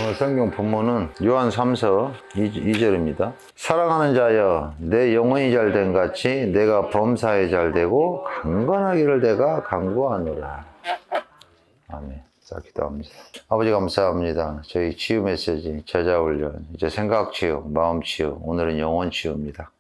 오늘 성경 본문은 요한 3서 2절입니다. 사랑하는 자여, 내 영혼이 잘된 같이 내가 범사에 잘되고 강건하기를 내가 간구하노라. 아멘. 자, 기도합니다. 아버지 감사합니다. 저희 치유 메시지, 제자 훈련, 이제 생각 치유, 마음 치유, 오늘은 영혼 치유입니다.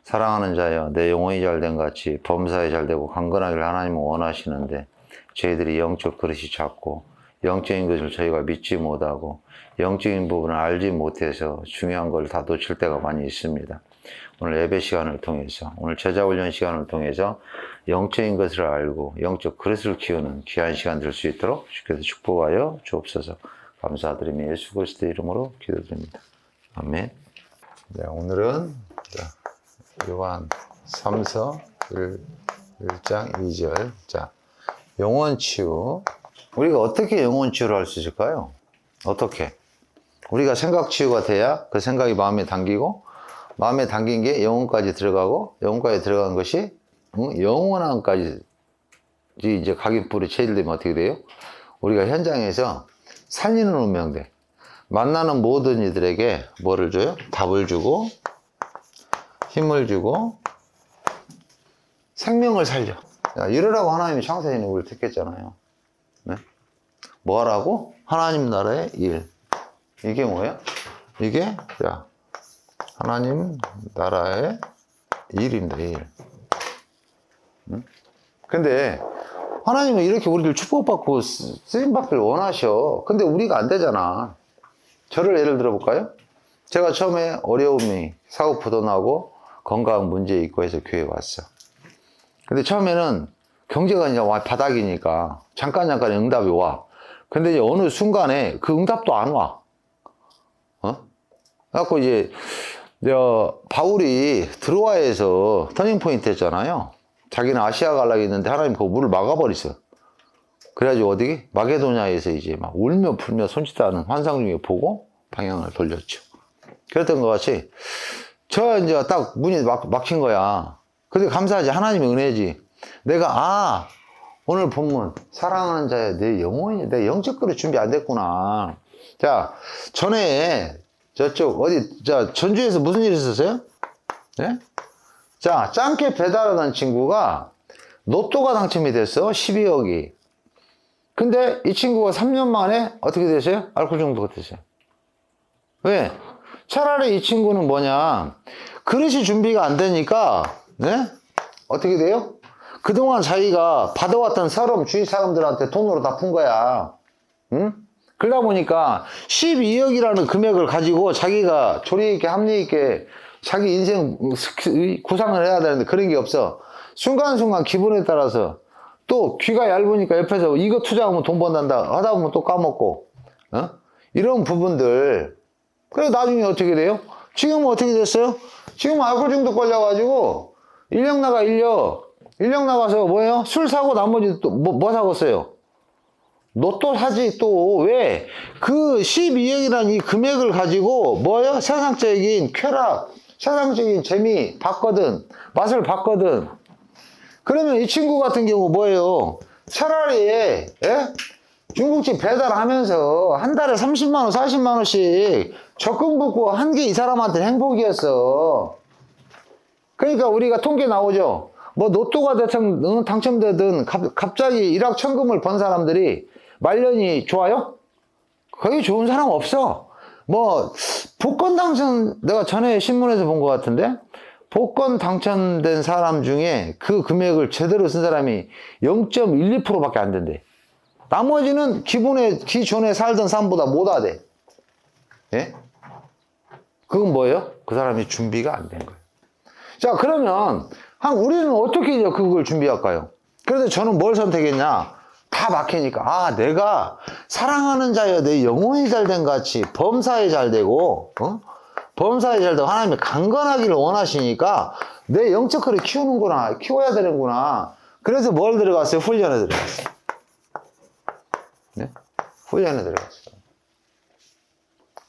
사랑하는 자여, 내 영혼이 잘된 같이 범사에 잘되고 강건하기를 하나님은 원하시는데 저희들이 영적 그릇이 작고 영적인 것을 저희가 믿지 못하고 영적인 부분을 알지 못해서 중요한 걸 다 놓칠 때가 많이 있습니다. 오늘 예배 시간을 통해서, 오늘 제자훈련 시간을 통해서 영적인 것을 알고 영적 그릇을 키우는 귀한 시간 될 수 있도록 주께서 축복하여 주옵소서. 감사드리며 예수 그리스도의 이름으로 기도드립니다. 아멘. 네, 오늘은 요한 3서 1장 2절. 자, 영혼 치유. 우리가 어떻게 영혼 치유를 할 수 있을까요? 어떻게? 우리가 생각 치유가 돼야 그 생각이 마음에 담기고, 마음에 담긴 게 영혼까지 들어가고, 영혼까지 들어간 것이 영원함까지 이제 각인뿔이 체질되면 어떻게 돼요? 우리가 현장에서 살리는 운명대, 만나는 모든 이들에게 뭐를 줘요? 답을 주고, 힘을 주고, 생명을 살려. 이러라고 하나님이 창세전에 우리를 택했잖아요. 네? 뭐 하라고? 하나님 나라의 일. 이게 뭐예요? 이게 자, 하나님 나라의 일입니다. 일. 근데 하나님은 이렇게 우리를 축복받고 쓰임받기를 원하셔. 근데 우리가 안 되잖아. 저를 예를 들어 볼까요? 제가 처음에 어려움이 사고부도 나고 건강 문제 있고 해서 교회에 왔어. 근데 처음에는 경제가 이제 바닥이니까 잠깐 응답이 와. 근데 이제 어느 순간에 그 응답도 안 와. 그래갖고 이제 바울이 드로아에서 터닝포인트 했잖아요. 자기는 아시아 가려고 했는데 하나님 그 물을 막아버렸어. 그래가지고 어디 마게도냐에서 이제 막 울며 풀며 손짓하는 환상 중에 보고 방향을 돌렸죠. 그랬던 것 같이 저 이제 딱 문이 막힌 거야. 근데 감사하지. 하나님의 은혜지. 내가 오늘 본문 사랑하는 자의 내 영혼이 내 영적 그릇 준비 안 됐구나. 자, 전에 저쪽 전주에서 무슨 일 있었어요? 네? 자, 짱깨 배달하던 친구가 로또가 당첨이 됐어. 12억이. 근데 이 친구가 3년 만에 어떻게 되세요? 알코올 중독가 되세요. 왜? 차라리 이 친구는 뭐냐, 그릇이 준비가 안 되니까 네? 어떻게 돼요? 그동안 자기가 받아왔던 서름 주위 사람들한테 돈으로 다 푼 거야. 응? 그러다 보니까 12억이라는 금액을 가지고 자기가 조리 있게 합리 있게 자기 인생 구상을 해야 되는데 그런 게 없어. 순간순간 기분에 따라서 또 귀가 얇으니까 옆에서 이거 투자하면 돈 번단다 하다 보면 또 까먹고 이런 부분들. 그래서 나중에 어떻게 돼요? 지금은 어떻게 됐어요? 지금 알코올 중독 걸려가지고 인력 나가서 뭐예요? 술 사고 나머지 또 뭐 사겠어요? 로또 사지. 또 왜? 그 12억이라는 이 금액을 가지고 뭐예요? 세상적인 쾌락, 세상적인 재미 봤거든. 맛을 봤거든. 그러면 이 친구 같은 경우 뭐예요? 차라리 중국집 배달하면서 한 달에 30만 원, 40만 원씩 적금 붓고 한 게 이 사람한테 행복이었어. 그러니까 우리가 통계 나오죠. 뭐 로또가 당첨되든 갑자기 일확천금을 번 사람들이 말년이 좋아요? 거의 좋은 사람 없어. 뭐 복권 당첨, 내가 전에 신문에서 본 것 같은데 복권 당첨된 사람 중에 그 금액을 제대로 쓴 사람이 0.12%밖에 안 된대. 나머지는 기존에 살던 사람보다 못하대. 예? 그건 뭐예요? 그 사람이 준비가 안 된 거예요. 자, 그러면 우리는 어떻게 이제 그걸 준비할까요? 그래서 저는 뭘 선택했냐? 다 막히니까 내가 사랑하는 자여 내 영혼이 잘된 같이 범사에 잘되고 범사에 잘되고 하나님이 강건하기를 원하시니까 내 영적 그릇 키우는구나. 키워야 되는구나. 그래서 뭘 들어갔어요? 훈련에 들어갔어요. 네? 훈련에 들어갔어요.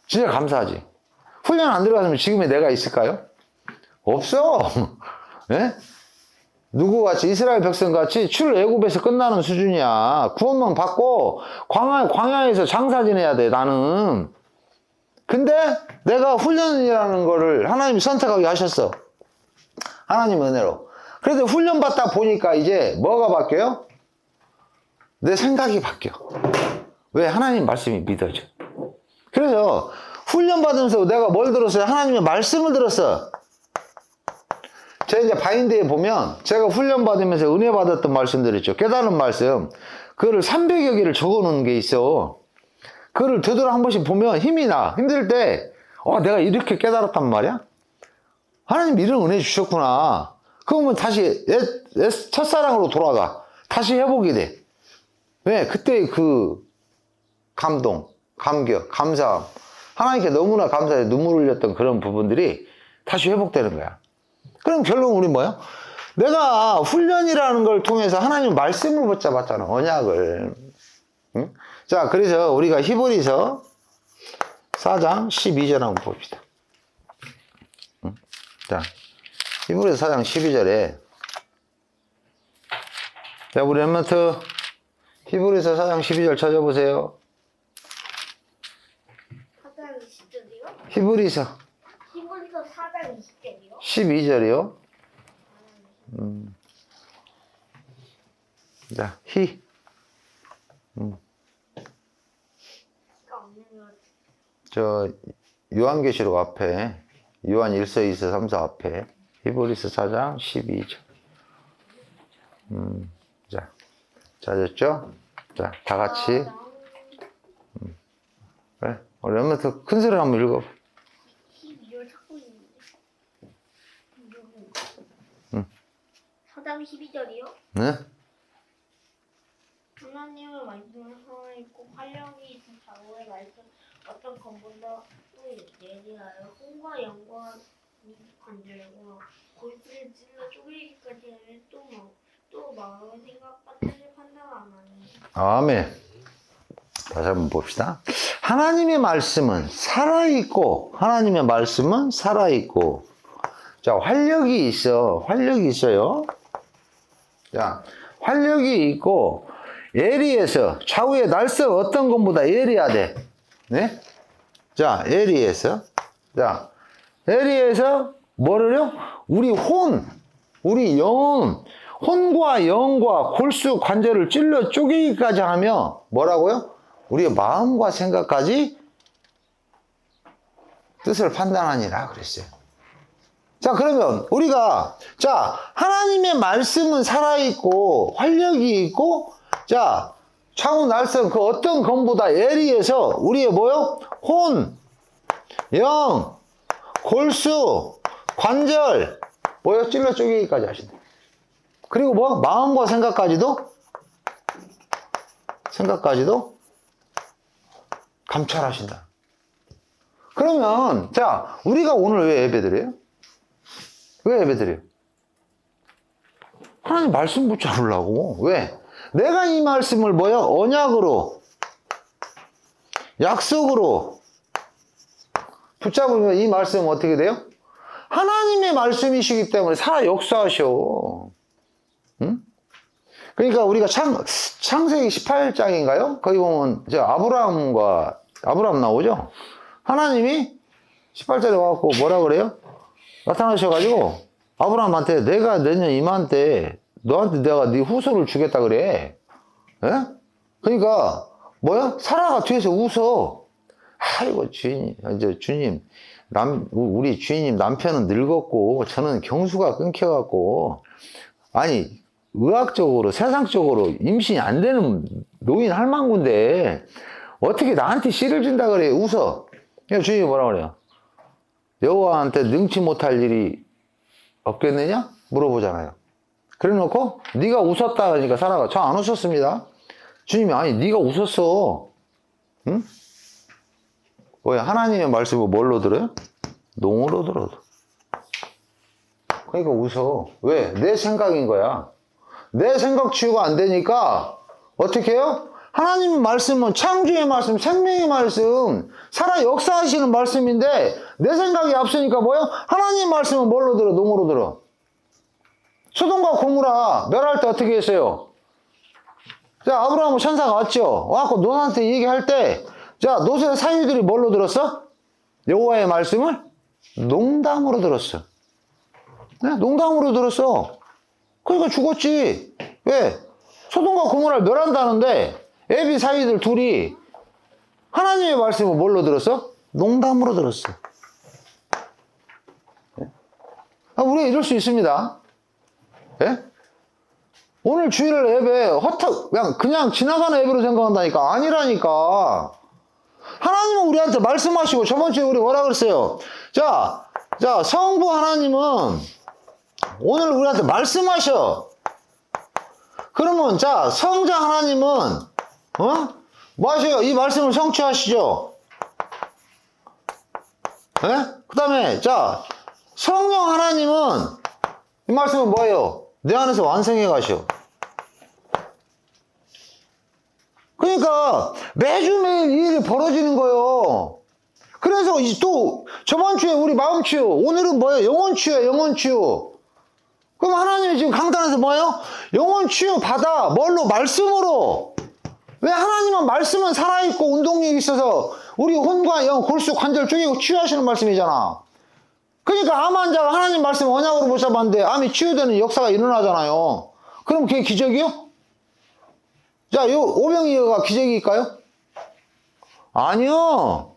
진짜 감사하지. 훈련 안 들어갔으면 지금의 내가 있을까요? 없어. 예? 누구같이 이스라엘 백성같이 출애굽에서 끝나는 수준이야. 구원만 받고 광야에서 장사 지내야 돼. 나는 근데 내가 훈련이라는 거를 하나님이 선택하게 하셨어. 하나님 은혜로. 그래도 훈련 받다 보니까 이제 뭐가 바뀌어요? 내 생각이 바뀌어. 왜? 하나님 말씀이 믿어져. 그래서 훈련 받으면서 내가 뭘 들었어요? 하나님의 말씀을 들었어. 제가 이제 바인드에 보면 제가 훈련 받으면서 은혜 받았던 말씀들 있죠. 깨달은 말씀. 그거를 300여 개를 적어 놓은 게 있어. 그거를 되돌아 한 번씩 보면 힘이 나. 힘들 때, 내가 이렇게 깨달았단 말이야? 하나님 이런 은혜 주셨구나. 그러면 다시 첫사랑으로 돌아가. 다시 회복이 돼. 왜? 그때 그 감동, 감격, 감사함. 하나님께 너무나 감사해 눈물 흘렸던 그런 부분들이 다시 회복되는 거야. 그럼 결론은 우리 뭐야? 내가 훈련이라는 걸 통해서 하나님 말씀을 붙잡았잖아. 언약을. 응? 자, 그래서 우리가 히브리서 4장 12절 한번 봅시다. 응? 자, 히브리서 4장 12절에 자, 우리 랩런트 히브리서 4장 12절 찾아보세요. 4장 20절이요? 히브리서 4장 20절이요? 12절이요. 자, 저 요한계시록 앞에 요한 1서 2서 3서 앞에 히브리서 4장 12절. 자, 찾았죠? 자, 다 같이. 그래, 우리 엄마부터 큰 소리로 한번 읽어. 12절 찾고 있는데. 응. 4장 12절이요? 네? 하나님의 말씀을 살아있고 활력이 있는 자고의 말씀 어떤 것보다 예리하여 손과 영과 관절과 골수를 찔러 쪼개기까지 하는 또 마음의 생각과 뜻을 판단하나니. 아멘. 다시 한번 봅시다. 하나님의 말씀은 살아있고, 하나님의 말씀은 살아있고, 자, 활력이 있어요. 자, 활력이 있고, 예리해서, 좌우의 날선 어떤 것보다 예리하대. 네? 자, 예리해서. 자, 예리해서, 뭐를요? 우리 혼과 영과 골수 관절을 찔러 쪼개기까지 하며, 뭐라고요? 우리의 마음과 생각까지 뜻을 판단하니라 그랬어요. 자, 그러면 우리가 하나님의 말씀은 살아있고 활력이 있고 좌우 날선 그 어떤 것보다 예리해서 우리의 뭐요? 혼, 영, 골수, 관절 뭐요? 찔러 쪼개기까지 하신다. 그리고 마음과 생각까지도 감찰하신다. 그러면 우리가 오늘 왜 예배드려요? 왜 예배드려요? 하나님 말씀 붙잡으려고. 왜? 내가 이 말씀을 언약으로 약속으로 붙잡으면 이 말씀은 어떻게 돼요? 하나님의 말씀이시기 때문에 살아 역사하셔. 응? 그러니까 우리가 창세기 18장인가요? 거기 보면 아브라함 나오죠? 하나님이 18절에 와갖고 뭐라 그래요? 나타나셔가지고 아브라함한테 내가 내년 이맘때 너한테 내가 네 후손을 주겠다 그래. 예? 그러니까 사라가 뒤에서 웃어. 아이고 주님, 우리 주인님 남편은 늙었고 저는 경수가 끊겨갖고 아니 의학적으로 세상적으로 임신이 안 되는 노인 할망구인데 어떻게 나한테 씨를 준다 그래. 웃어. 그러니까 주인이 뭐라 그래요? 여호와한테 능치 못할 일이 없겠느냐? 물어보잖아요. 그래 놓고 네가 웃었다 하니까 사라가 저 안 웃었습니다. 주님이 아니 네가 웃었어. 응? 왜? 하나님의 말씀을 뭘로 들어요? 농으로 들어도. 그러니까 웃어. 왜? 내 생각인 거야. 내 생각 치유가 안 되니까 어떻게 해요? 하나님의 말씀은 창조의 말씀, 생명의 말씀, 살아 역사하시는 말씀인데 내 생각이 앞서니까 하나님의 말씀은 뭘로 들어? 농으로 들어. 소돔과 고모라 멸할 때 어떻게 했어요? 아브라함은 천사가 왔죠. 와갖고 롯한테 얘기할 때 롯의 사위들이 뭘로 들었어? 여호와의 말씀을 농담으로 들었어. 네? 농담으로 들었어. 그러니까 죽었지. 왜? 소돔과 고모라를 멸한다는데 애비 사이들 둘이 하나님의 말씀을 뭘로 들었어? 농담으로 들었어. 우리가 이럴 수 있습니다. 예? 오늘 주일 예배 그냥 지나가는 예배로 생각한다니까. 아니라니까. 하나님은 우리한테 말씀하시고, 저번 주에 우리 뭐라 그랬어요? 자, 성부 하나님은 오늘 우리한테 말씀하셔. 그러면, 성자 하나님은, 뭐 하셔요? 이 말씀을 성취하시죠? 예? 그 다음에, 성령 하나님은, 이 말씀은 뭐예요? 내 안에서 완성해 가시오. 그러니까 매주 매일 이 일이 벌어지는 거예요. 그래서 또 저번 주에 우리 마음 치유, 오늘은 뭐예요? 영혼 치유야, 영혼 치유. 그럼 하나님이 지금 강단에서 뭐예요? 영혼 치유 받아. 뭘로? 말씀으로. 왜? 하나님은 말씀은 살아있고 운동력이 있어서 우리 혼과 영, 골수, 관절 쪼개고 치유하시는 말씀이잖아. 그러니까 암 환자가 하나님 말씀 언약으로 붙잡았는데 암이 치유되는 역사가 일어나잖아요. 그럼 그게 기적이요? 요 오병이어가 기적일까요? 아니요.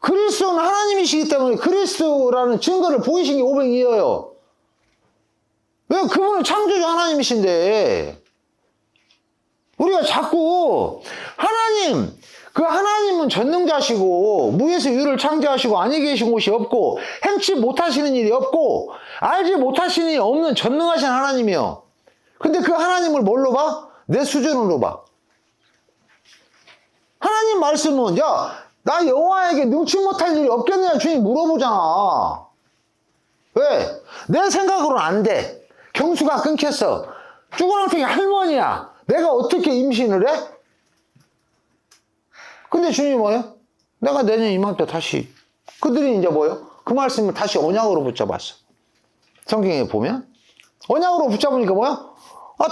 그리스도는 하나님이시기 때문에 그리스도라는 증거를 보이신 게 오병이어요. 왜? 그분은 창조주 하나님이신데 우리가 자꾸 하나님은 전능자시고 무에서 유를 창조하시고 아니 계신 곳이 없고 행치 못하시는 일이 없고 알지 못하시는 일이 없는 전능하신 하나님이요. 근데 그 하나님을 뭘로 봐? 내 수준으로 봐. 하나님 말씀은 나 여호와에게 능치 못할 일이 없겠느냐 주님 물어보잖아. 왜? 내 생각으로는 안 돼. 경수가 끊겼어. 쭈그랑탱이 할머니야. 내가 어떻게 임신을 해? 근데 주님이 뭐예요? 내가 내년 이맘때 다시 그들이 이제 뭐예요? 그 말씀을 다시 언약으로 붙잡았어. 성경에 보면 언약으로 붙잡으니까 뭐야?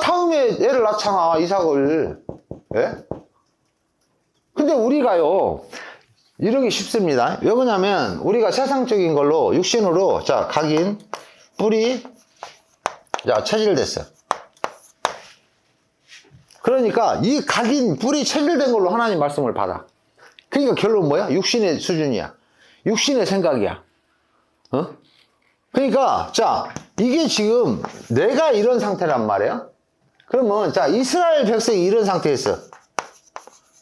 다음에 애를 낳잖아, 이삭을. 예? 근데 우리가요, 이러기 쉽습니다. 왜 그러냐면, 우리가 세상적인 걸로, 육신으로, 각인, 뿌리, 체질됐어. 그러니까, 이 각인, 뿌리, 체질된 걸로 하나님 말씀을 받아. 그러니까 결론 뭐야? 육신의 수준이야. 육신의 생각이야. 그러니까, 이게 지금 내가 이런 상태란 말이에요? 그러면, 이스라엘 백성이 이런 상태에 있어.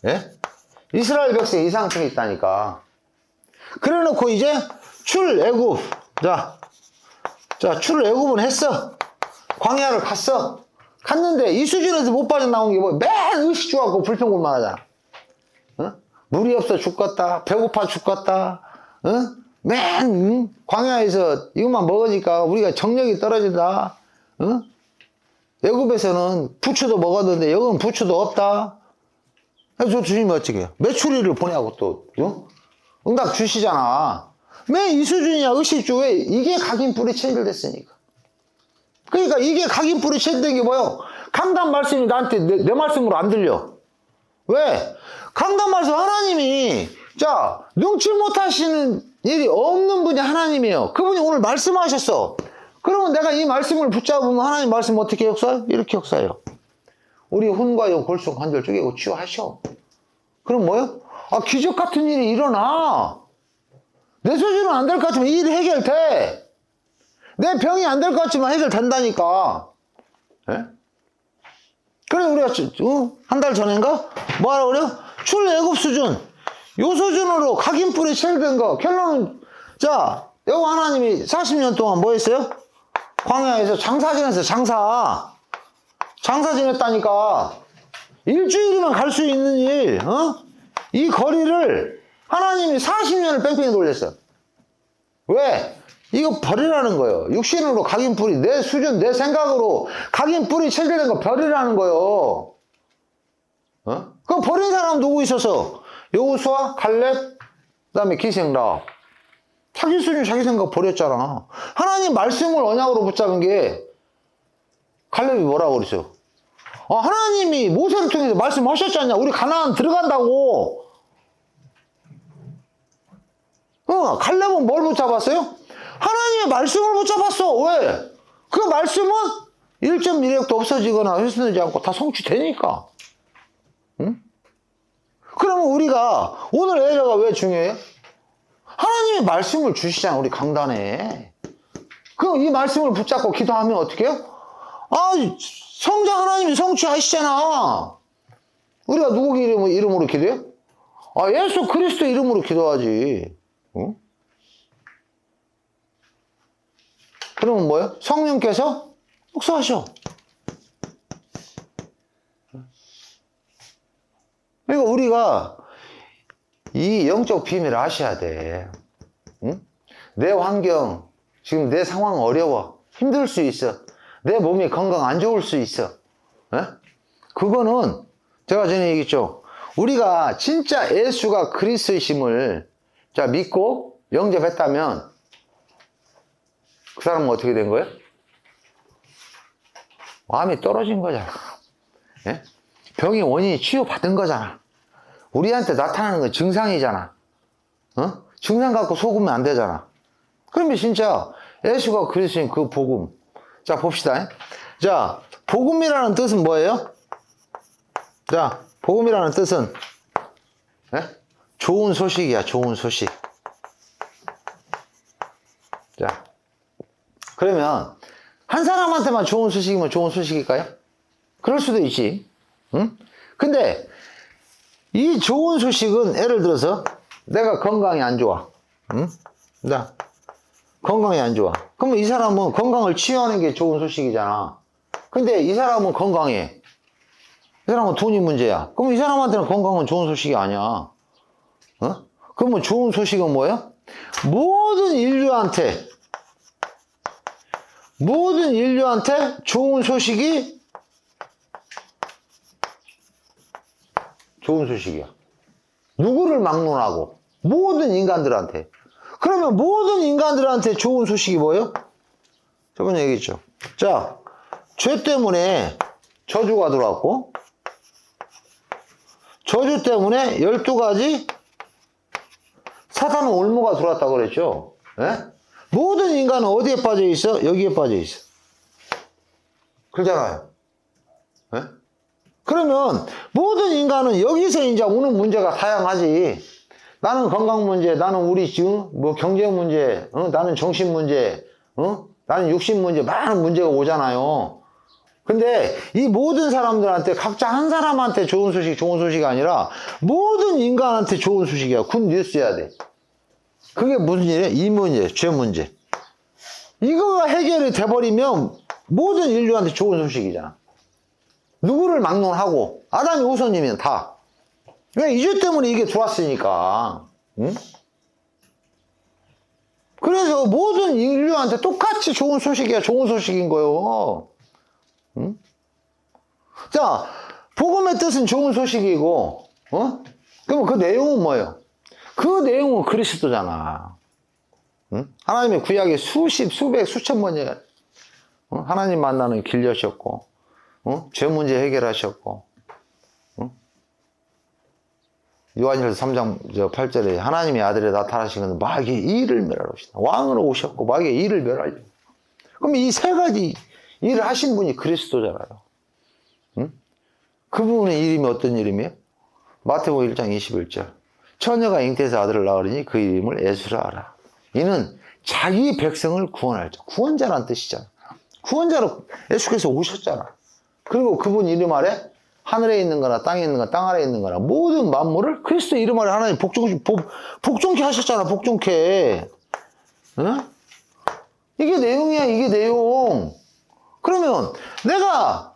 예? 이스라엘 백성이 이 상태에 있다니까. 그래 놓고 이제, 출애굽. 출애굽은 했어. 광야를 갔어. 갔는데, 이 수준에서 못 빠져나온 게 맨 의식 좋아하고 불평불만 하잖아. 물이 없어 죽겠다. 배고파 죽겠다. 맨 광야에서 이것만 먹으니까 우리가 정력이 떨어진다. 애굽에서는 부추도 먹었는데 여기는 부추도 없다. 그래서 주님이 어떻게 해요? 메추리를 보내고 또 응답 주시잖아. 맨 이 수준이야. 의식주. 왜? 이게 각인뿔이 체질됐으니까. 그러니까 이게 각인뿔이 체질된 게 뭐예요? 강단 말씀이 나한테 내 말씀으로 안 들려. 왜? 강단 말씀 하나님이 능치 못하시는 일이 없는 분이 하나님이에요. 그분이 오늘 말씀하셨어. 그러면 내가 이 말씀을 붙잡으면 하나님 말씀 어떻게 역사해요? 이렇게 역사해요. 우리 혼과 영, 골수, 관절 쪼개고 치유하셔. 그럼 뭐예요? 기적 같은 일이 일어나. 내 수준은 안 될 것 같지만 이 일이 해결돼. 내 병이 안 될 것 같지만 해결된다니까. 예? 그래 우리가 한 달 전인가? 뭐하라 그래요? 출애굽 수준. 요 수준으로 각인뿔이 체질된 거. 결론은 여기 하나님이 40년 동안 뭐 했어요? 광야에서 장사 지냈어요. 장사 지냈다니까. 일주일이면 갈 수 있는 일, 이 거리를 하나님이 40년을 뺑뺑이 돌렸어. 왜? 이거 버리라는 거예요. 육신으로 각인뿔이, 내 수준, 내 생각으로 각인뿔이 체질된 거 버리라는 거예요. 그럼 버린 사람 누구 있었어? 여호수아, 칼렙, 그 다음에 기생라. 자기 수준, 자기 생각 버렸잖아. 하나님 말씀을 언약으로 붙잡은 게 칼렙이 뭐라고 그랬어? 하나님이 모세를 통해서 말씀하셨지 않냐? 우리 가나안 들어간다고. 그러면 칼렙은 뭘 붙잡았어요? 하나님의 말씀을 붙잡았어. 왜? 그 말씀은 1.1핵도 없어지거나 훼손되지 않고 다 성취되니까. 응? 그러면 우리가 오늘 예배가 왜 중요해요? 하나님의 말씀을 주시잖아, 우리 강단에. 그럼 이 말씀을 붙잡고 기도하면 어떻게 해요? 아, 성자 하나님이 성취하시잖아. 우리가 누구 이름으로 기도해요? 아, 예수 그리스도 이름으로 기도하지. 응? 그러면 뭐예요? 성령께서 역사하셔. 그러니까 우리가 이 영적 비밀을 아셔야 돼. 응? 내 환경, 지금 내 상황 어려워. 힘들 수 있어. 내 몸이 건강 안 좋을 수 있어. 에? 그거는 제가 전에 얘기했죠. 우리가 진짜 예수가 그리스도이심을 자 믿고 영접했다면 그 사람은 어떻게 된 거예요? 마음이 떨어진 거잖아. 예? 병의 원인이 치유받은 거잖아. 우리한테 나타나는 건 증상이잖아. 어? 증상 갖고 속으면 안 되잖아. 그러면 진짜 예수가 그리스도인 그 복음. 자, 봅시다. 자, 복음이라는 뜻은 뭐예요? 자, 복음이라는 뜻은 예? 좋은 소식이야, 좋은 소식. 자, 그러면 한 사람한테만 좋은 소식이면 좋은 소식일까요? 그럴 수도 있지. 응? 근데 이 좋은 소식은 예를 들어서 내가 건강이 안 좋아. 응? 자, 건강이 안 좋아. 그러면 이 사람은 건강을 치유하는 게 좋은 소식이잖아. 근데 이 사람은 건강해. 이 사람은 돈이 문제야. 그럼 이 사람한테는 건강은 좋은 소식이 아니야. 어? 그러면 좋은 소식은 뭐예요? 모든 인류한테 좋은 소식이 좋은 소식이야. 누구를 막론하고 모든 인간들한테. 그러면 모든 인간들한테 좋은 소식이 뭐예요? 저번에 얘기했죠. 자, 죄 때문에 저주가 들어왔고 저주 때문에 12가지 사탄의 올무가 들어왔다고 그랬죠. 예? 모든 인간은 어디에 빠져 있어? 여기에 빠져 있어. 그러잖아요. 예? 그러면 모든 인간은 여기서 이제 오는 문제가 다양하지. 나는 건강 문제, 나는 우리 지금 뭐 경제 문제, 나는 정신 문제, 나는 육신 문제, 많은 문제가 오잖아요. 근데 이 모든 사람들한테 각자 한 사람한테 좋은 소식이 아니라 모든 인간한테 좋은 소식이야. 굿 뉴스여야 돼. 그게 무슨 일이야? 이 문제, 죄 문제. 이거가 해결이 돼버리면 모든 인류한테 좋은 소식이잖아. 누구를 막론하고 아담이 우선이면 다. 왜? 이 죄 때문에 이게 들어왔으니까. 응? 그래서 모든 인류한테 똑같이 좋은 소식이야. 좋은 소식인 거예요. 응? 자, 복음의 뜻은 좋은 소식이고, 그럼 그 내용은 뭐예요? 그 내용은 그리스도잖아. 응? 하나님의 구약에 수십, 수백, 수천 번째 하나님 만나는 길 여셨고, 죄 문제 해결하셨고, 요한일서 3장 8절에 하나님의 아들이 나타나시는 마귀의 일을 멸하러 오시다. 왕으로 오셨고 마귀의 일을 멸하려. 그럼 이 세 가지 일을 하신 분이 그리스도잖아요. 응? 그분의 이름이 어떤 이름이에요? 마태복음 1장 21절. 처녀가 잉태해서 아들을 낳으리니 그 이름을 예수라 하라. 이는 자기 백성을 구원할 자. 구원자라는 뜻이잖아. 구원자로 예수께서 오셨잖아. 그리고 그분 이름 아래 하늘에 있는 거나 땅에 있는 거나 땅 아래에 있는 거나 모든 만물을 그리스도 이름 아래 하나님 복종케 하셨잖아. 복종케. 응? 이게 내용이야. 이게 내용. 그러면 내가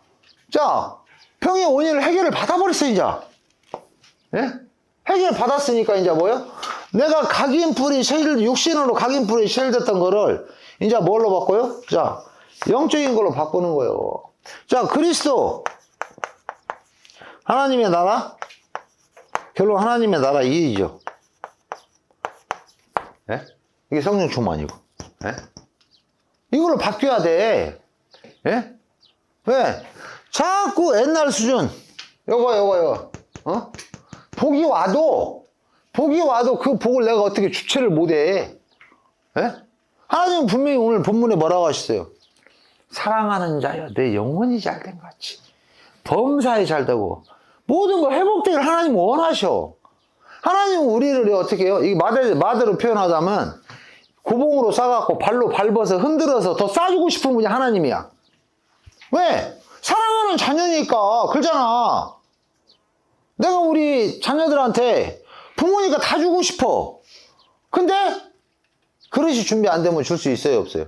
자 병의 원인을 해결을 받아버렸어 이제. 예? 해결 받았으니까 이제 뭐요? 내가 각인뿔이 육신으로 각인뿔이 쉐일됐던 거를 이제 뭘로 바꿔요? 자, 영적인 걸로 바꾸는 거예요. 자, 그리스도 하나님의 나라 결론 하나님의 나라 이이죠. 예? 이게 성령 충만이고. 예? 이걸로 바뀌어야 돼. 예? 왜? 자꾸 옛날 수준. 요거. 복이 와도 복이 와도 그 복을 내가 어떻게 주체를 못해. 예? 하나님은 분명히 오늘 본문에 뭐라고 하셨어요? 사랑하는 자여 내 영혼이 잘된 같이 범사에 잘되고 모든 거 회복되기를 하나님은 원하셔. 하나님은 우리를 어떻게 해요? 이 마대로 표현하자면 고봉으로 싸갖고 발로 밟아서 흔들어서 더 싸주고 싶은 분이 하나님이야. 왜? 사랑하는 자녀니까. 그러잖아. 내가 우리 자녀들한테 부모니까 다 주고 싶어. 근데 그릇이 준비 안 되면 줄 수 있어요, 없어요?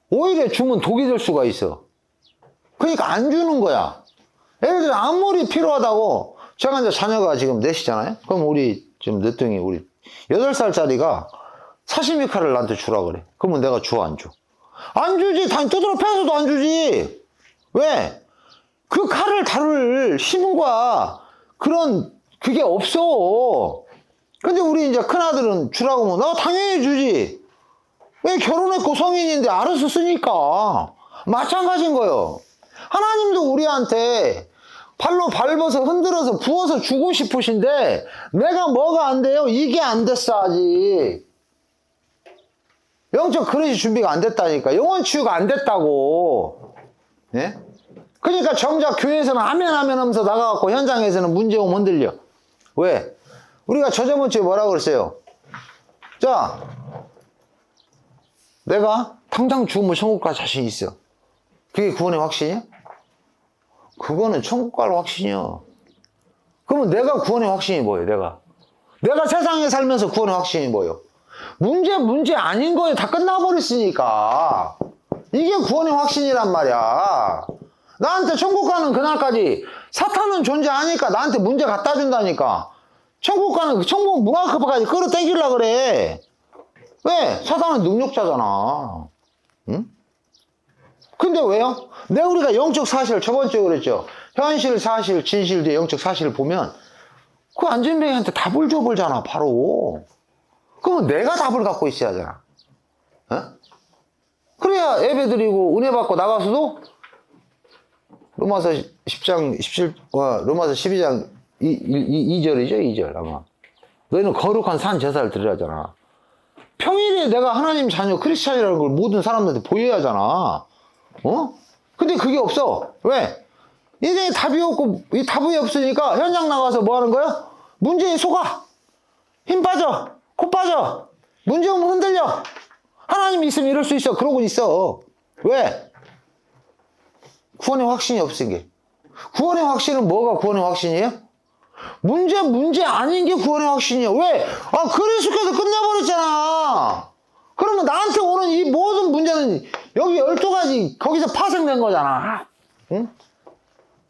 오히려 주면 독이 될 수가 있어. 그러니까 안 주는 거야. 예를 들어 아무리 필요하다고 제가 이제 자녀가 지금 넷이잖아요. 그럼 우리 지금 늦둥이 우리 8살짜리가 사시미 칼을 나한테 주라 그래. 그러면 내가 줘, 안 줘? 안 주지. 단 뜯어 패서도 안 주지. 왜? 그 칼을 다룰 힘과 그런 그게 없어. 근데 우리 이제 큰아들은 주라고 하면 나 당연히 주지. 왜? 결혼했고 성인인데 알아서 쓰니까. 마찬가지인 거예요. 하나님도 우리한테 발로 밟아서 흔들어서 부어서 주고 싶으신데 내가 뭐가 안 돼요? 이게 안 됐어 아직. 영적 그릇이 준비가 안 됐다니까. 영혼 치유가 안 됐다고. 예? 그러니까 정작 교회에서는 아멘 하면서 나가갖고 현장에서는 문제 오면 흔들려. 왜? 우리가 저저번 주에 뭐라고 그랬어요? 자, 내가 당장 죽으면 천국 갈 자신 있어. 그게 구원의 확신이야? 그거는 천국 갈 확신이야. 그러면 내가 구원의 확신이 뭐예요? 내가 세상에 살면서 구원의 확신이 뭐예요? 문제 아닌 거에 다 끝나버렸으니까. 이게 구원의 확신이란 말이야. 나한테 천국 가는 그날까지 사탄은 존재하니까 나한테 문제 갖다 준다니까. 천국 가는 천국 문 앞까지 끌어당기려고 그래. 왜? 사탄은 능력자잖아. 응? 근데 왜요? 우리가 영적 사실, 저번 주에 그랬죠. 현실, 사실, 진실 뒤에 영적 사실을 보면 그 안전뱅이한테 답을 줘버리잖아, 바로. 그러면 내가 답을 갖고 있어야 하잖아. 어? 그래야 예배 드리고 은혜 받고 나가서도 로마서 10장, 17, 로마서 12장 2절이죠, 2절 아마. 너희는 거룩한 산 제사를 드리라잖아. 평일에 내가 하나님 자녀 크리스찬이라는 걸 모든 사람들한테 보여야 하잖아. 어? 근데 그게 없어. 왜? 인생에 답이 없고, 이 답이 없으니까 현장 나가서 뭐 하는 거야? 문제에 속아. 힘 빠져. 코 빠져. 문제 오면 흔들려. 하나님이 있으면 이럴 수 있어. 그러고 있어. 왜? 구원의 확신이 없은 게. 구원의 확신은 뭐가 구원의 확신이에요? 문제 아닌 게 구원의 확신이에요. 왜? 그리스도께서 끝내버렸잖아. 그러면 나한테 오는 이 모든 문제는 여기 12가지 거기서 파생된 거잖아. 응?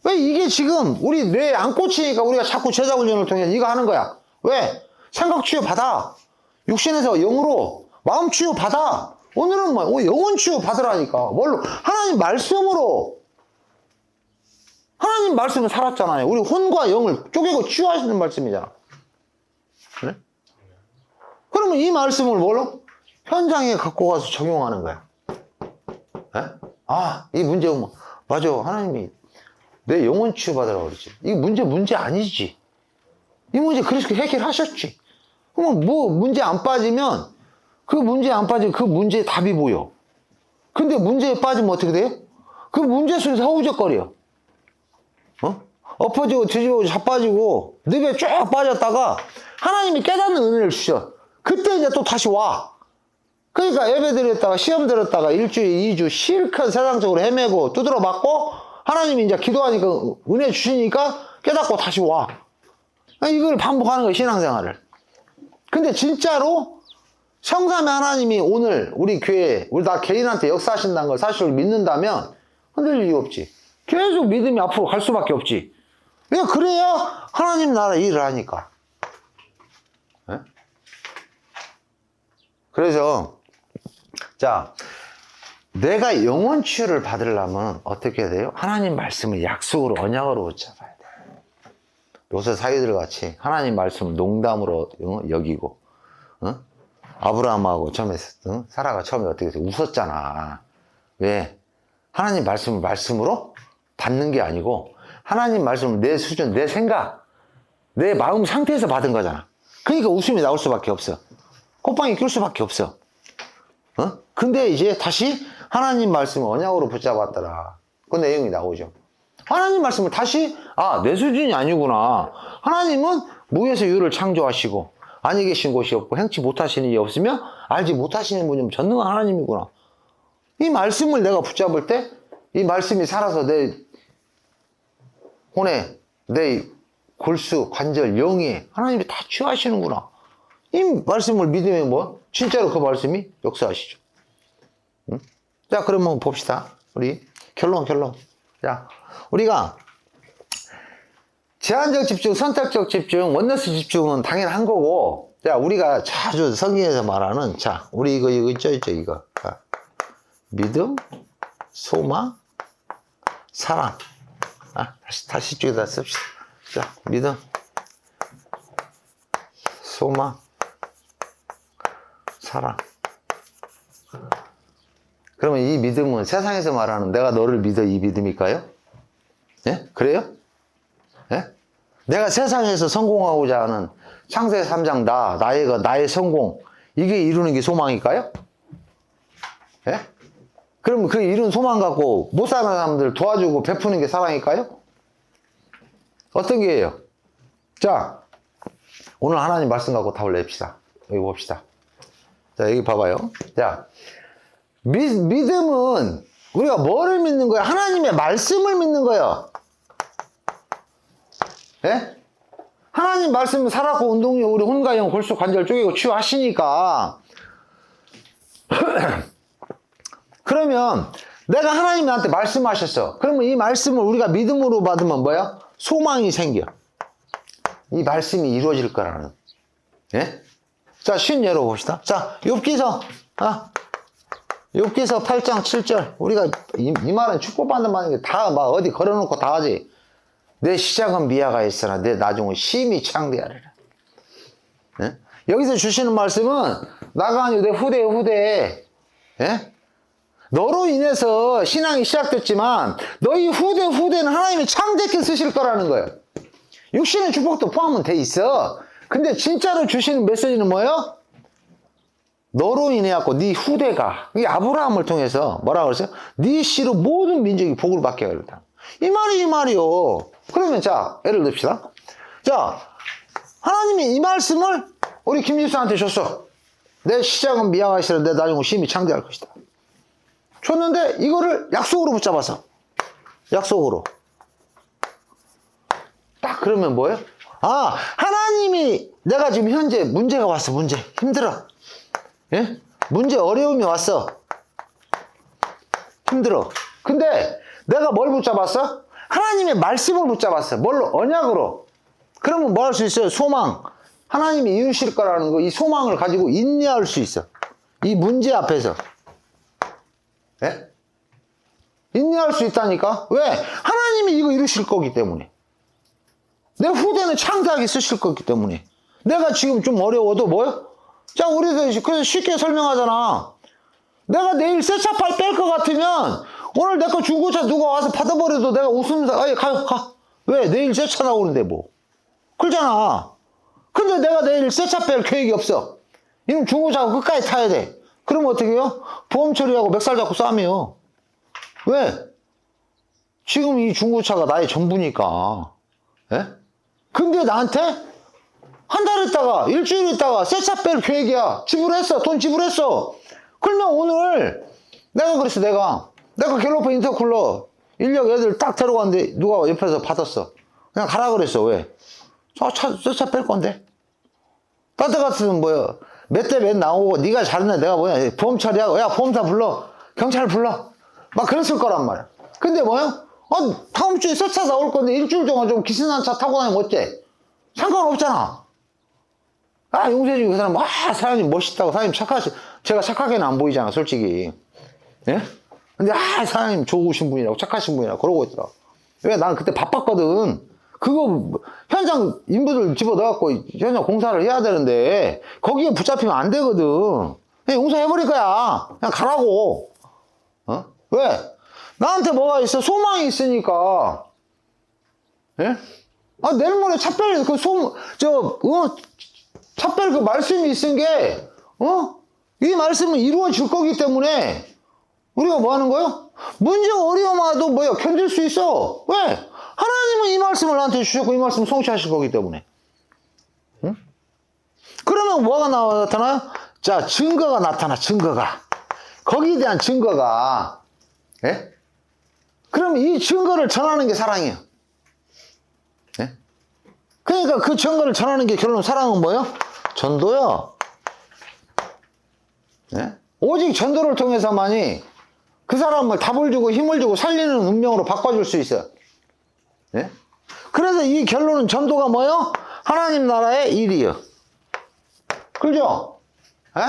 왜 이게 지금 우리 뇌에 안 꽂히니까 우리가 자꾸 제자 훈련을 통해서 이거 하는 거야. 왜? 생각 치유 받아. 육신에서 영으로 마음 치유 받아. 오늘은 뭐 영혼 치유 받으라니까. 뭘로? 하나님 말씀으로. 하나님 말씀을 살았잖아요. 우리 혼과 영을 쪼개고 치유하시는 말씀이잖아. 그래? 그러면 이 말씀을 뭘로? 현장에 갖고 가서 적용하는 거야. 에? 이 문제 오면 맞아. 하나님이 내 영혼 치유 받으라고 그러지. 이게 문제 아니지. 이 문제 그렇게 해결하셨지. 그러면 뭐 문제 안 빠지면 그 문제에 답이 보여. 근데 문제에 빠지면 어떻게 돼요? 그 문제 속에서 허우적거려. 엎어지고 뒤집어지고 자빠지고 늪에 쭉 빠졌다가 하나님이 깨닫는 은혜를 주셔. 그때 이제 또 다시 와. 그러니까 예배 드렸다가 시험 들었다가 일주일, 2주 실컷 세상적으로 헤매고 두드러 맞고 하나님이 이제 기도하니까 은혜 주시니까 깨닫고 다시 와. 이걸 반복하는 거예요, 신앙생활을. 근데 진짜로 성삼의 하나님이 오늘 우리 교회, 우리 다 개인한테 역사하신다는 걸 사실로 믿는다면 흔들릴 이유 없지. 계속 믿음이 앞으로 갈 수밖에 없지. 그래야 하나님 나라 일을 하니까. 네? 그래서 자, 내가 영혼 치유를 받으려면 어떻게 해야 돼요? 하나님 말씀을 약속으로 언약으로 붙잡아야 돼. 요새 사위들 같이 하나님 말씀을 농담으로 여기고, 아브라함하고 처음에 사라가 처음에 어떻게 해서 웃었잖아. 왜? 하나님 말씀을 말씀으로 받는 게 아니고 하나님 말씀을 내 수준, 내 생각, 내 마음 상태에서 받은 거잖아. 그러니까 웃음이 나올 수밖에 없어. 꽃방이 낄 수밖에 없어. 근데 이제 다시 하나님 말씀을 언약으로 붙잡았더라. 그 내용이 나오죠. 하나님 말씀을 다시, 내 수준이 아니구나. 하나님은 무에서 유를 창조하시고, 아니 계신 곳이 없고, 행치 못하시는 이 없으며, 알지 못하시는 분이 전능한 하나님이구나. 이 말씀을 내가 붙잡을 때, 이 말씀이 살아서 내 혼에, 내 골수, 관절, 영에 하나님이 다 취하시는구나. 이 말씀을 믿으면 뭐? 진짜로 그 말씀이 역사하시죠. 응? 자, 그러면 봅시다. 우리 결론. 자, 우리가 제한적 집중, 선택적 집중, 원너스 집중은 당연한 거고, 자, 우리가 자주 성경에서 말하는, 자, 우리 이거 있죠, 이거. 자, 믿음, 소망, 사랑. 다시 쪽에다 씁시다. 자, 믿음, 소망, 사랑. 그러면 이 믿음은 세상에서 말하는 내가 너를 믿어 이 믿음일까요? 예? 그래요? 예? 내가 세상에서 성공하고자 하는 창세기 3장 나의 성공, 이게 이루는 게 소망일까요? 예? 그럼 그 이룬 소망 갖고 못 사는 사람들 도와주고 베푸는 게 사랑일까요? 어떤 게예요? 자, 오늘 하나님 말씀 갖고 답을 냅시다. 여기 봅시다. 자, 여기 봐봐요. 자, 믿음은 우리가 뭐를 믿는 거야? 하나님의 말씀을 믿는 거예요. 예? 하나님 말씀은 살았고 운동력 우리 혼과 영 골수 관절 쪼개고 치유하시니까 그러면 내가 하나님이 나한테 말씀하셨어. 그러면 이 말씀을 우리가 믿음으로 받으면 뭐야? 소망이 생겨. 이 말씀이 이루어질 거라는. 예? 자, 쉬운 예로 봅시다. 자, 욥기서 8장 7절. 우리가 이 말은 축복받는 말인 게 다 막 어디 걸어놓고 다 하지. 내 시작은 미아가 있으나 내 나중은 심히 창대하리라. 예? 여기서 주시는 말씀은 나가 아니고 내 후대에 예? 너로 인해서 신앙이 시작됐지만 너희 후대는 하나님이 창대케 쓰실 거라는 거예요. 육신의 축복도 포함은 돼 있어. 근데 진짜로 주시는 메시지는 뭐예요? 너로 인해 갖고 네 후대가, 이 아브라함을 통해서 뭐라고 그랬어요? 네 씨로 모든 민족이 복을 받게 하겠다. 이 말이요. 그러면 자, 예를 듭시다. 자, 하나님이 이 말씀을 우리 김지수한테 줬어. 내 시작은 미약하시라 내 나중은 심히 창대할 것이다. 줬는데 이거를 약속으로 붙잡아서. 약속으로. 딱 그러면 뭐예요? 하나님이 내가 지금 현재 문제가 왔어. 문제. 힘들어. 예? 문제 어려움이 왔어. 힘들어. 근데 내가 뭘 붙잡았어? 하나님의 말씀을 붙잡았어. 뭘로? 언약으로. 그러면 뭐 할 수 있어요? 소망. 하나님이 이루실 거라는 거, 이 소망을 가지고 인내할 수 있어. 이 문제 앞에서. 예? 인내할 수 있다니까? 왜? 하나님이 이거 이루실 거기 때문에. 내 후대는 창대하게 쓰실 거기 때문에. 내가 지금 좀 어려워도 뭐요? 자, 우리도 그래서 쉽게 설명하잖아. 내가 내일 새 차 뺄 것 같으면 오늘 내 거 중고차 누가 와서 받아버려도 내가 웃으면서 가. 왜? 내일 새 차 나오는데 뭐. 그러잖아. 근데 내가 내일 새 차 뺄 계획이 없어. 이놈 중고차 끝까지 타야 돼. 그러면 어떻게 해요? 보험 처리하고 맥살 잡고 싸매요. 왜? 지금 이 중고차가 나의 전부니까. 예? 근데 나한테 한 달 있다가 일주일 있다가 새 차 뺄 계획이야. 지불했어. 돈 지불했어. 그러면 오늘 내가 그랬어. 내가 갤로퍼 인터쿨러 인력 애들 딱 데려갔는데 누가 옆에서 받았어. 그냥 가라 그랬어. 왜? 새 차 뺄 건데. 딴데 같으면 뭐야? 몇 대 몇 나오고 네가 잘했네. 내가 뭐야? 보험 처리하고 야 보험사 불러. 경찰 불러. 막 그랬을 거란 말이야. 근데 뭐야? 다음 주에 새 차 나올 건데 일주일 동안 좀 기스난 차 타고 다니면 어때? 상관없잖아. 용세지 그 사람, 사장님 멋있다고, 사장님 제가 착하게는 안 보이잖아, 솔직히. 예? 근데, 사장님 좋으신 분이라고, 착하신 분이라고 그러고 있더라. 왜? 난 그때 바빴거든. 그거, 현장 인부들 집어 넣어갖고, 현장 공사를 해야 되는데, 거기에 붙잡히면 안 되거든. 그냥 용서해버릴 거야. 그냥 가라고. 왜? 나한테 뭐가 있어? 소망이 있으니까. 예? 내일 모레 차 뺄, 차별 그 말씀이 있은 게, 이 말씀은 이루어질 거기 때문에 우리가 뭐 하는 거예요? 문제가 어려움 와도 뭐야? 견딜 수 있어. 왜? 하나님은 이 말씀을 나한테 주셨고 이 말씀 성취하실 거기 때문에. 응? 그러면 뭐가 나타나요? 자, 증거가 나타나, 증거가. 거기에 대한 증거가. 예? 그럼 이 증거를 전하는 게 사랑이에요. 예? 그러니까 그 증거를 전하는 게 결론 사랑은 뭐예요? 전도요. 예? 오직 전도를 통해서만이 그 사람을 답을 주고 힘을 주고 살리는 운명으로 바꿔줄 수 있어요. 예? 그래서 이 결론은 전도가 뭐예요? 하나님 나라의 일이요. 그죠? 예?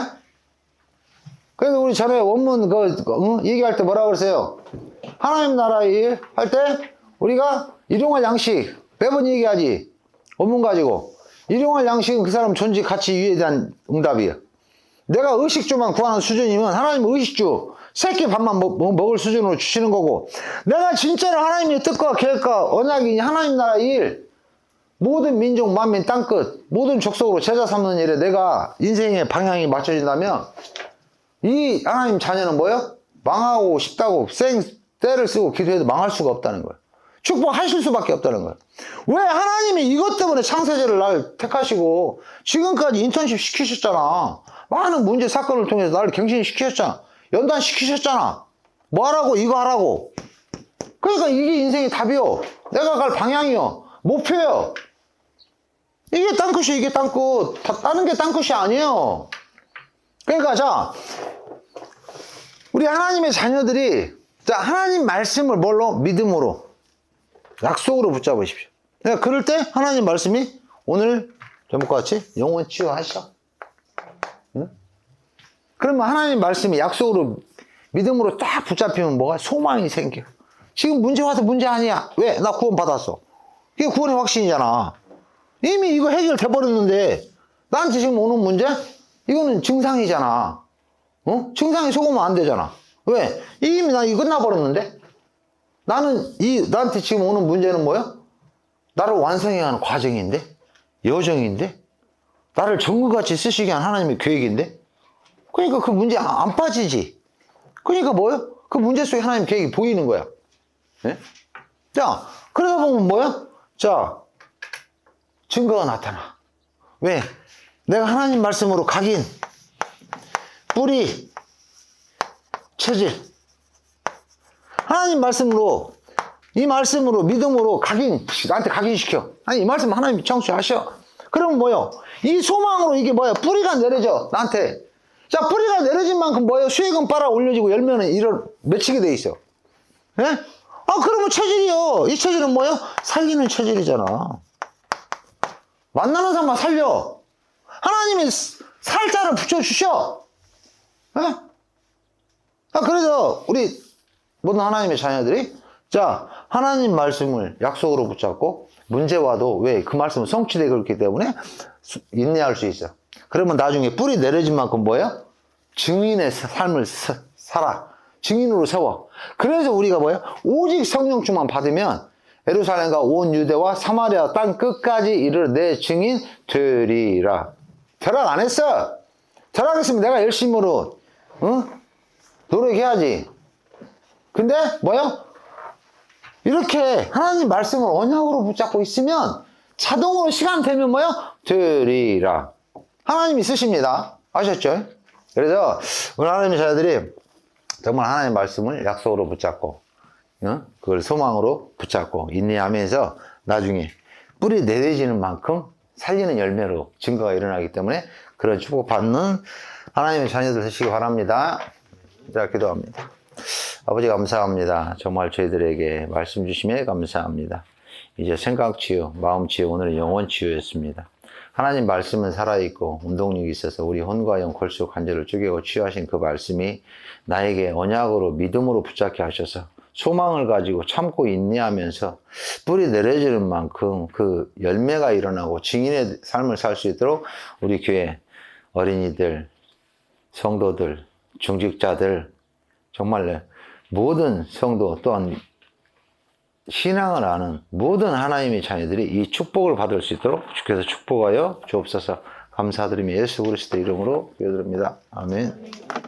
그래서 우리 전에 원문 얘기할 때 뭐라 그랬어요? 하나님 나라의 일 할 때 우리가 일용할 양식 매번 얘기하지. 원문 가지고 일용할 양식은 그 사람 존재 가치 이유에 대한 응답이에요. 내가 의식주만 구하는 수준이면 하나님은 의식주 새끼 밥만 먹을 수준으로 주시는 거고, 내가 진짜로 하나님의 뜻과 계획과 언약이니 하나님 나라의 일, 모든 민족 만민 땅끝 모든 족속으로 제자 삼는 일에 내가 인생의 방향이 맞춰진다면 이 하나님 자녀는 뭐예요? 망하고 싶다고 때를 쓰고 기도해도 망할 수가 없다는 거예요. 축복하실 수밖에 없다는 거예요. 왜? 하나님이 이것 때문에 창세자를 날 택하시고 지금까지 인턴십 시키셨잖아. 많은 문제 사건을 통해서 나를 갱신시키셨잖아. 연단시키셨잖아. 뭐 하라고? 이거 하라고. 그러니까 이게 인생의 답이요. 내가 갈 방향이요. 목표요. 이게 땅끝이 이게 땅끝. 다른 게 땅끝이 아니에요. 그러니까 자, 우리 하나님의 자녀들이 자, 하나님 말씀을 뭘로? 믿음으로, 약속으로 붙잡으십시오. 그러니까 그럴 때 하나님 말씀이 오늘 제목과 같이 영원 치유하시오. 응? 그러면 하나님 말씀이 약속으로 믿음으로 딱 붙잡히면 뭐가? 소망이 생겨. 지금 문제 와서 문제 아니야. 왜? 나 구원 받았어. 이게 구원의 확신이잖아. 이미 이거 해결돼 버렸는데 나한테 지금 오는 문제? 이거는 증상이잖아. 증상이 속으면 안 되잖아. 왜? 이미 나 이거 끝나버렸는데? 나한테 지금 오는 문제는 뭐야? 나를 완성해야 하는 과정인데? 여정인데? 나를 정글같이 쓰시게 한 하나님의 계획인데? 그러니까 그 문제 안 빠지지. 그러니까 뭐야? 그 문제 속에 하나님 계획이 보이는 거야. 네? 자, 그러다 보면 뭐야? 자, 증거가 나타나. 왜? 내가 하나님 말씀으로 각인, 뿌리, 체질. 하나님 말씀으로, 이 말씀으로, 믿음으로 나한테 각인시켜. 아니, 이 말씀 하나님 창수하셔. 그러면 뭐요? 이 소망으로 이게 뭐야? 뿌리가 내려져, 나한테. 자, 뿌리가 내려진 만큼 뭐예요? 수액은 빨아 올려지고 열매는 맺히게 돼 있어. 예? 그러면 체질이요. 이 체질은 뭐예요? 살리는 체질이잖아. 만나는 사람만 살려. 하나님이 살자를 붙여주셔. 예? 그래서 우리 모든 하나님의 자녀들이 자, 하나님 말씀을 약속으로 붙잡고 문제 와도 왜? 그 말씀은 성취되고 있기 때문에 인내할 수 있어. 그러면 나중에 뿌리 내려진 만큼 뭐예요? 증인의 삶을 살아. 증인으로 세워. 그래서 우리가 뭐예요? 오직 성령충만 받으면 예루살렘과 온 유대와 사마리아 땅 끝까지 이르러 내 증인 되리라. 결혼 안 했어. 결혼했으면 내가 열심으로 노력해야지. 근데 뭐요? 이렇게 하나님 말씀을 언약으로 붙잡고 있으면 자동으로 시간 되면 뭐요? 되리라. 하나님이 쓰십니다. 아셨죠? 그래서 우리 하나님의 자녀들이 정말 하나님의 말씀을 약속으로 붙잡고 그걸 소망으로 붙잡고 인내하면서 나중에 뿌리 내려지는 만큼 살리는 열매로 증거가 일어나기 때문에 그런 축복받는 하나님의 자녀들 되시기 바랍니다. 자, 기도합니다. 아버지 감사합니다. 정말 저희들에게 말씀 주심에 감사합니다. 이제 생각 치유, 마음 치유, 오늘은 영혼 치유였습니다. 하나님 말씀은 살아있고 운동력이 있어서 우리 혼과 영, 골수, 관절을 쪼개고 치유하신 그 말씀이 나에게 언약으로 믿음으로 붙잡게 하셔서 소망을 가지고 참고 인내하면서 뿌리 내려지는 만큼 그 열매가 일어나고 증인의 삶을 살 수 있도록 우리 교회 어린이들, 성도들, 중직자들 정말 모든 성도 또한 신앙을 아는 모든 하나님의 자녀들이 이 축복을 받을 수 있도록 주께서 축복하여 주옵소서. 감사드리며 예수 그리스도 이름으로 기도드립니다. 아멘. 아멘.